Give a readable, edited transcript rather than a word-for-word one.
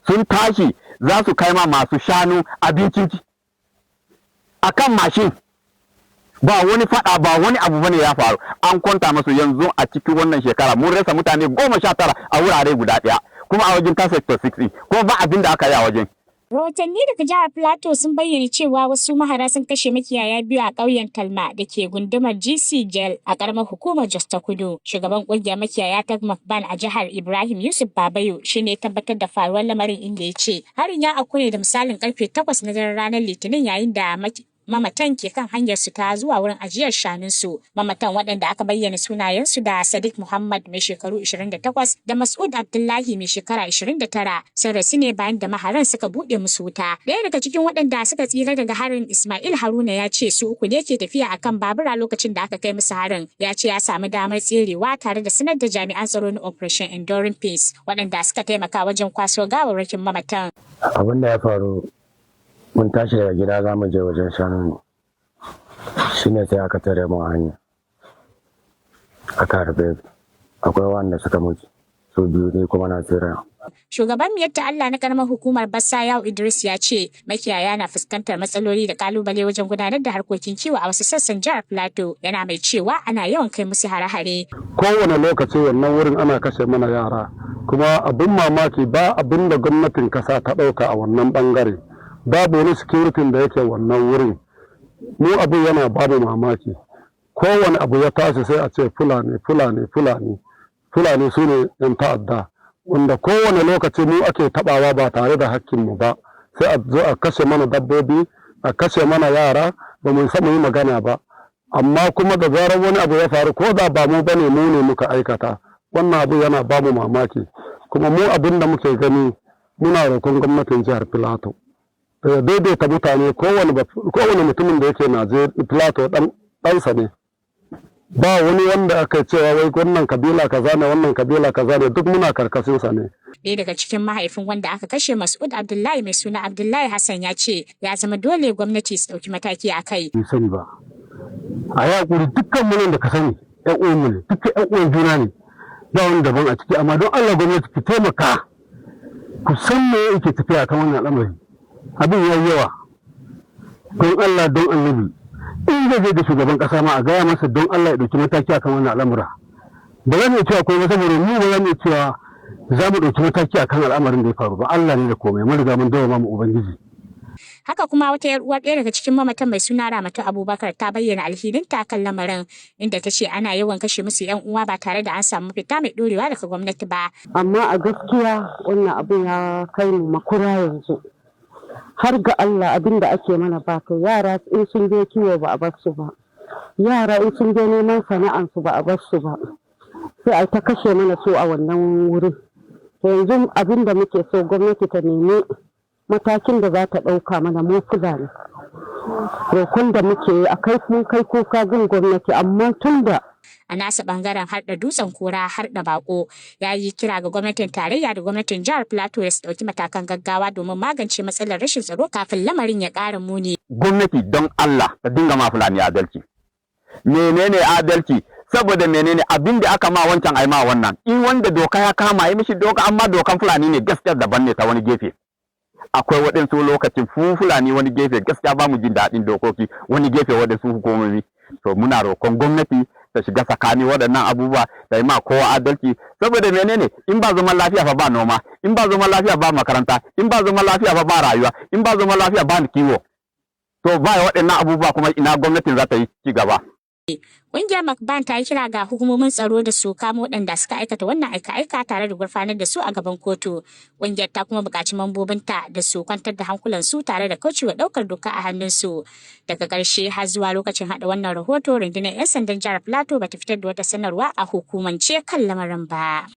sun tashi za su kai ma masu shanu abincin akan mashin. Ba wani fada ba wani abu bane ya faru, an kwanta masu yanzu a cikin wannan shekara mun rasa mutane 19 a wurare guda ɗaya, kuma a wajen ta sector 60 kuma ba abin da aka yi a wajen. Rahotanni daga jihar Plateau sun bayyana cewa wasu mahara sun kashe makiyaya biyu a ƙauyen Talma da ke gundumar GC Jel a ƙaramar hukumar Jos ta Kudu. Shugaban ƙungiyar makiyaya ta Mafban a jihar Ibrahim Yusuf Babayo shi ne tabbatar da faruwar lamarin, inda ya ce harin ya auku ne da misalin karfe 8 na daren ranar Litinin, yayin da mamatan ke kan hanyar su ta zuwa wurin ajiyar shanunsu. Mamatan, waɗanda aka bayyana sunayensu da Sadiq Muhammad mai shekaru 28 da Mas'ud Abdullahi mai shekara 29, sun rasu ne bayan da maharan suka buɗe musu wuta. Ɗaya daga cikin waɗanda suka tsira daga harin, Ismail Haruna, ya ce su uku ne ke tafiya akan babura lokacin da aka kai musu harin. Ya ce ya samu damar tserewa tare da sanar da jami'an tsaro na Operation Enduring Peace, waɗanda suka taimaka wajen kwaso gawarwakin mamatan. Abin da ya faru, mun tashi daga gida za mu je wajen shanu, shi ne sai aka tare mu a hanya, aka harbe, akwai wanda suka mutu, su biyu ne kuma na tsira. Shugaban Miyatta Allah na karamar hukumar Bassa Yau Idris ya ce makiyaya na fuskantar matsaloli da kalubale wajen gudanar da harkokin kiwo a wasu sassan jihar Plateau, yana mai cewa ana yawan kai musu hare-hare. Kowane lokaci wannan wurin ana kashe mana yara, kuma abin mamaki ba abin da gwamnatin kasa ta ɗauka a wannan bangare. Babu wani security da yake wannan wurin. Mu abin yana babu mamaki. Kowane abu ya tashi sai a ce Fulani su ne yan ta'adda, wanda kowane lokaci mu ake tabawa ba tare da hakkinmu ba. Sai a zo a kashe mana dabbobi, a kashe mana yara, ba mu samu yi magana ba. Amma kuma da zarar wani abu ya faru, ko da ba mu bane mu ne muka aikata. Wannan abu yana babu mamaki. Kuma mu abin da muke gani, muna roƙon gwamnatin jihar Plateau daidaita mutane, kowane mutumin da yake Plateau ɗansa ne. Ba wani wanda aka cewa wai wannan kabila kaza ne, wannan kabila kaza ne, duk muna karkashinsa ne. Ɗaya daga cikin mahaifin wanda aka kashe, Mas'ud Abdullahi mai suna Abdullahi Hassan, ya ce ya zama dole gwamnati su ɗauki mataki a kai. Bai sani ba. A yi hakuri, dukkan munin da ka sani ƴan uwanmu ne, dukkan ƴan uwan juna ne. Ba wani daban a ciki, amma don Allah gwamnati ki taimaka ku san me yake tafiya kan wannan al'amari. Abin ya yi yawa, don Allah don annabi, in zai je da shugaban kasa ma a gaya masa don Allah ya ɗauki mataki akan wannan al'amura. Ba zan iya cewa akwai wata saboda mu ba zan iya cewa za mu ɗauki mataki akan al'amarin da ya faru ba. Allah ne da komai, mun riga mun dawo mu Ubangiji. Haka kuma wata yar uwa ɗaya daga cikin mamatan mai suna Ramatu Abubakar ta bayyana alhininta kan lamarin, inda ta ce ana yawan kashe musu yan uwa ba tare da an samu fita mai ɗorewa daga gwamnati ba. Amma a gaskiya wannan abin ya kai mu makura yanzu. Har ga Allah abin da ake mana ba kai, yara in sun je kiwo ba a bar su ba, yara in sun je neman sana'ansu ba a bar su ba, sai a ta kashe mana su a wannan wurin. To yanzu abin da muke so gwamnati ta nemi matakin da za ta ɗauka mana mu Fulani. Rokon da muke yi a kai mun kai kuka gun gwamnati, amma tun da a nasa bangaren har da dutsen kura har da bako ya yi kira ga gwamnatin tarayya da gwamnatin jihar Plateau ya dauki matakan gaggawa domin magance matsalar rashin tsaro kafin lamarin ya ƙara muni. Gwamnati don Allah ta dinga ma Fulani adalci. Menene adalci? Saboda menene abin da aka ma wancan ai ma wannan. In wanda doka ya kama yi mishi doka, amma dokan Fulani ne gaskiya daban ne ta wani gefe. Akwai waɗansu lokacin Fulani wani gefe gaskiya ba mu jin daɗin dokoki, wani gefe waɗansu hukumomi. To muna roƙon gwamnati ta shiga tsakani waɗannan abubuwa da yi ma kowa adalci, saboda menene in ba zaman lafiya fa ba noma, in ba zaman lafiya ba makaranta, in ba zaman lafiya fa ba rayuwa, in ba zaman lafiya ba kiwo. To ba waɗannan abubuwa kuma ina gwamnatin za ta yi ci gaba. Ƙungiyar Mafban ta yi kira ga hukumomin tsaro da su kamo waɗanda suka aikata wannan aika-aika tare da gurfanar da su a gaban kotu. Ƙungiyar ta kuma buƙaci mambobinta da su kwantar da hankulansu tare da kaucewa ɗaukar doka a hannunsu. Daga ƙarshe har zuwa lokacin haɗa wannan rahoto, rundunar 'yan sandan jihar Plateau bata fitar da wata sanarwa a hukumance kan lamarin ba.